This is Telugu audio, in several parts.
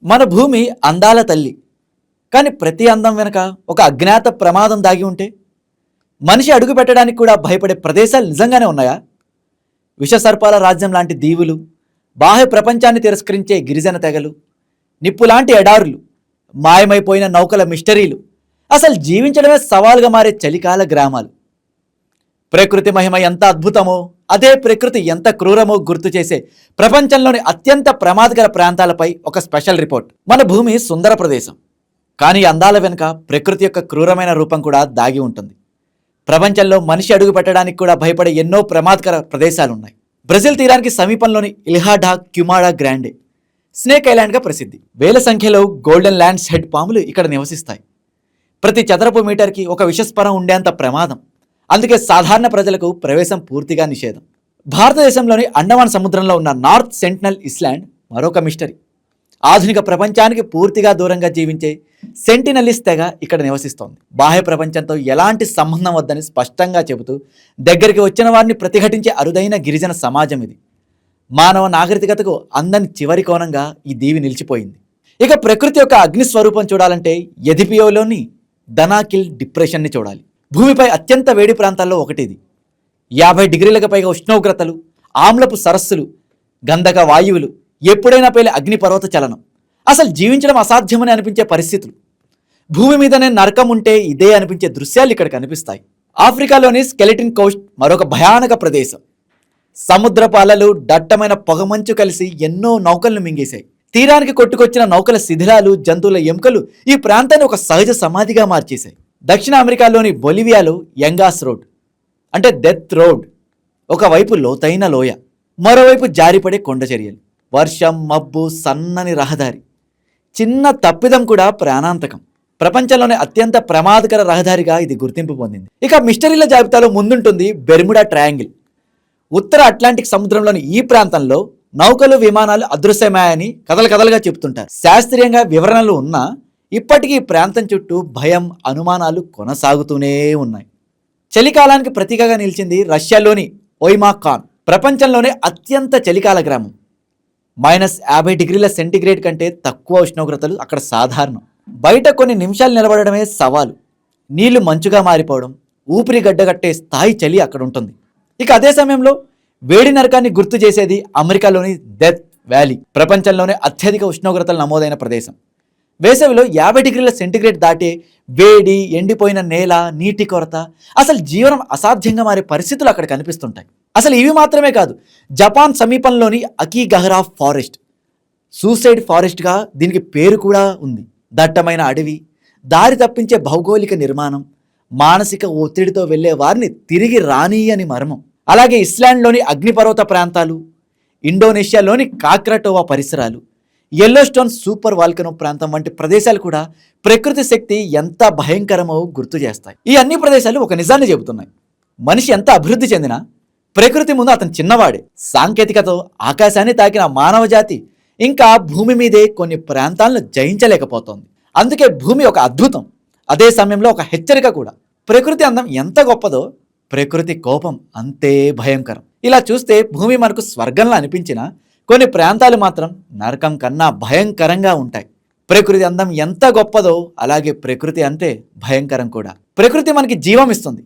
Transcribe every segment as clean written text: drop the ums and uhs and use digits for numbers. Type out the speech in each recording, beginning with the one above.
మన భూమి అందాల తల్లి. కానీ ప్రతి అందం వెనక ఒక అజ్ఞాత ప్రమాదం దాగి ఉంటే మనిషి అడుగు పెట్టడానికి కూడా భయపడే ప్రదేశాలు నిజంగానే ఉన్నాయా? విషసర్పాల రాజ్యం లాంటి దీవులు, బాహ్య ప్రపంచాన్ని తిరస్కరించే గిరిజన తెగలు, నిప్పులాంటి ఎడారులు, మాయమైపోయిన నౌకల మిస్టరీలు, అసలు జీవించడమే సవాలుగా మారే చలికాల గ్రామాలు. ప్రకృతి మహిమ ఎంత అద్భుతమో, అదే ప్రకృతి ఎంత క్రూరమో గుర్తు చేసే ప్రపంచంలోని అత్యంత ప్రమాదకర ప్రాంతాలపై ఒక స్పెషల్ రిపోర్ట్. మన భూమి సుందర ప్రదేశం, కానీ అందాల వెనుక ప్రకృతి యొక్క క్రూరమైన రూపం కూడా దాగి ఉంటుంది. ప్రపంచంలో మనిషి అడుగు పెట్టడానికి కూడా భయపడే ఎన్నో ప్రమాదకర ప్రదేశాలున్నాయి. బ్రెజిల్ తీరానికి సమీపంలోని ఇల్హాడా క్యుమాడా గ్రాండే స్నేక్ ఐలాండ్గా ప్రసిద్ధి. వేల సంఖ్యలో గోల్డెన్ ల్యాండ్స్ హెడ్ పాములు ఇక్కడ నివసిస్తాయి. ప్రతి చదరపు మీటర్కి ఒక విషస్పరం ఉండేంత ప్రమాదం. అందుకే సాధారణ ప్రజలకు ప్రవేశం పూర్తిగా నిషేధం. భారతదేశంలోని అండమాన్ సముద్రంలో ఉన్న నార్త్ సెంటినల్ ఐలాండ్ మరొక మిస్టరీ. ఆధునిక ప్రపంచానికి పూర్తిగా దూరంగా జీవించే సెంటినలిస్ తెగ ఇక్కడ నివసిస్తోంది. బాహ్య ప్రపంచంతో ఎలాంటి సంబంధం వద్దని స్పష్టంగా చెబుతూ దగ్గరికి వచ్చిన వారిని ప్రతిఘటించే అరుదైన గిరిజన సమాజం ఇది. మానవ నాగరికతకు అందని చివరి కోణంగా ఈ దీవి నిలిచిపోయింది. ఇక ప్రకృతి యొక్క అగ్ని స్వరూపం చూడాలంటే ఎథియోపియాలోని దనాకిల్ డిప్రెషన్ని చూడాలి. భూమిపై అత్యంత వేడి ప్రాంతాల్లో ఒకటి ఇది. 50 డిగ్రీలకు పైగా ఉష్ణోగ్రతలు, ఆమ్లపు సరస్సులు, గంధక వాయువులు, ఎప్పుడైనా పేలే అగ్నిపర్వత చలనం, అసలు జీవించడం అసాధ్యమని అనిపించే పరిస్థితులు. భూమి మీదనే నరకం ఉంటే ఇదే అనిపించే దృశ్యాలు ఇక్కడ కనిపిస్తాయి. ఆఫ్రికాలోని స్కెలిటన్ కోస్ట్ మరొక భయానక ప్రదేశం. సముద్రపు అలలు, దట్టమైన పొగమంచు కలిసి ఎన్నో నౌకలను మింగేశాయి. తీరానికి కొట్టుకొచ్చిన నౌకల శిథిలాలు, జంతువుల ఎముకలు ఈ ప్రాంతాన్ని ఒక సహజ సమాధిగా మార్చేశాయి. దక్షిణ అమెరికాలోని బొలివియాలో యంగాస్ రోడ్ అంటే డెత్ రోడ్. ఒకవైపు లోతైన లోయ, మరోవైపు జారిపడే కొండ చర్యలు, వర్షం, మబ్బు, సన్నని రహదారి. చిన్న తప్పిదం కూడా ప్రాణాంతకం. ప్రపంచంలోనే అత్యంత ప్రమాదకర రహదారిగా ఇది గుర్తింపు పొందింది. ఇక మిస్టరీల జాబితాలో ముందుంటుంది బెర్ముడా ట్రయాంగిల్. ఉత్తర అట్లాంటిక్ సముద్రంలోని ఈ ప్రాంతంలో నౌకలు, విమానాలు అదృశ్యమాయని కథలుగా చెబుతుంటారు. శాస్త్రీయంగా వివరణలు ఉన్నా ఇప్పటికీ ఈ ప్రాంతం చుట్టూ భయం, అనుమానాలు కొనసాగుతూనే ఉన్నాయి. చలికాలానికి ప్రతీకగా నిలిచింది రష్యాలోని ఓయిమాకాన్. ప్రపంచంలోనే అత్యంత చలికాల గ్రామం. -50 డిగ్రీల సెంటీగ్రేడ్ కంటే తక్కువ ఉష్ణోగ్రతలు అక్కడ సాధారణం. బయట కొన్ని నిమిషాలు నిలబడమే సవాలు. నీళ్లు మంచుగా మారిపోవడం, ఊపిరి గడ్డగట్టే స్థాయి చలి అక్కడ ఉంటుంది. ఇక అదే సమయంలో వేడి నరకాన్ని గుర్తు చేసేది అమెరికాలోని డెత్ వ్యాలీ. ప్రపంచంలోనే అత్యధిక ఉష్ణోగ్రతలు నమోదైన ప్రదేశం. వేసవిలో 50 డిగ్రీల సెంటీగ్రేడ్ దాటే వేడి, ఎండిపోయిన నేల, నీటి కొరత, అసలు జీవనం అసాధ్యంగా మారే పరిస్థితులు అక్కడ కనిపిస్తుంటాయి. అసలు ఇవి మాత్రమే కాదు, జపాన్ సమీపంలోని అకిగహరా ఫారెస్ట్ సూసైడ్ ఫారెస్ట్గా దీనికి పేరు కూడా ఉంది. దట్టమైన అడవి, దారి తప్పించే భౌగోళిక నిర్మాణం, మానసిక ఒత్తిడితో వెళ్లే వారిని తిరిగి రానియని మర్మం. అలాగే ఇస్లాండ్లోని అగ్నిపర్వత ప్రాంతాలు, ఇండోనేషియాలోని కాక్రటోవా పరిసరాలు, ఎల్లోస్టోన్ సూపర్ వాల్కనో ప్రాంతం వంటి ప్రదేశాలు కూడా ప్రకృతి శక్తి ఎంత భయంకరమో గుర్తు చేస్తాయి. ఈ అన్ని ప్రదేశాలు ఒక నిజాన్ని చెబుతున్నాయి. మనిషి ఎంత అభివృద్ధి చెందినా ప్రకృతి ముందు అతను చిన్నవాడే. సాంకేతికతో ఆకాశాన్ని తాకిన మానవ జాతి ఇంకా భూమి మీదే కొన్ని ప్రాంతాలను జయించలేకపోతోంది. అందుకే భూమి ఒక అద్భుతం, అదే సమయంలో ఒక హెచ్చరిక కూడా. ప్రకృతి అందం ఎంత గొప్పదో ప్రకృతి కోపం అంతే భయంకరం. ఇలా చూస్తే భూమి మనకు స్వర్గంలా అనిపించినా కొన్ని ప్రాంతాలు మాత్రం నరకం కన్నా భయంకరంగా ఉంటాయి. ప్రకృతి అందం ఎంత గొప్పదో అలాగే ప్రకృతి అంతే భయంకరం కూడా. ప్రకృతి మనకి జీవం ఇస్తుంది.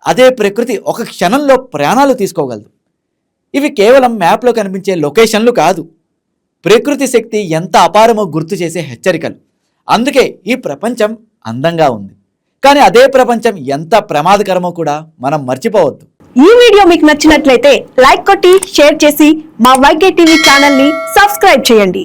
అదే ప్రకృతి ఒక క్షణంలో ప్రాణాలు తీసుకోగలదు. ఇవి కేవలం మ్యాప్లో కనిపించే లొకేషన్లు కాదు, ప్రకృతి శక్తి ఎంత అపారమో గుర్తు చేసే హెచ్చరికలు. అందుకే ఈ ప్రపంచం అందంగా ఉంది, కానీ అదే ప్రపంచం ఎంత ప్రమాదకరమో కూడా మనం మర్చిపోవద్దు. ఈ వీడియో మీకు నచ్చినట్లయితే లైక్ కొట్టి షేర్ చేసి మా వైకే టీవీ ఛానల్ ని సబ్స్క్రైబ్ చేయండి.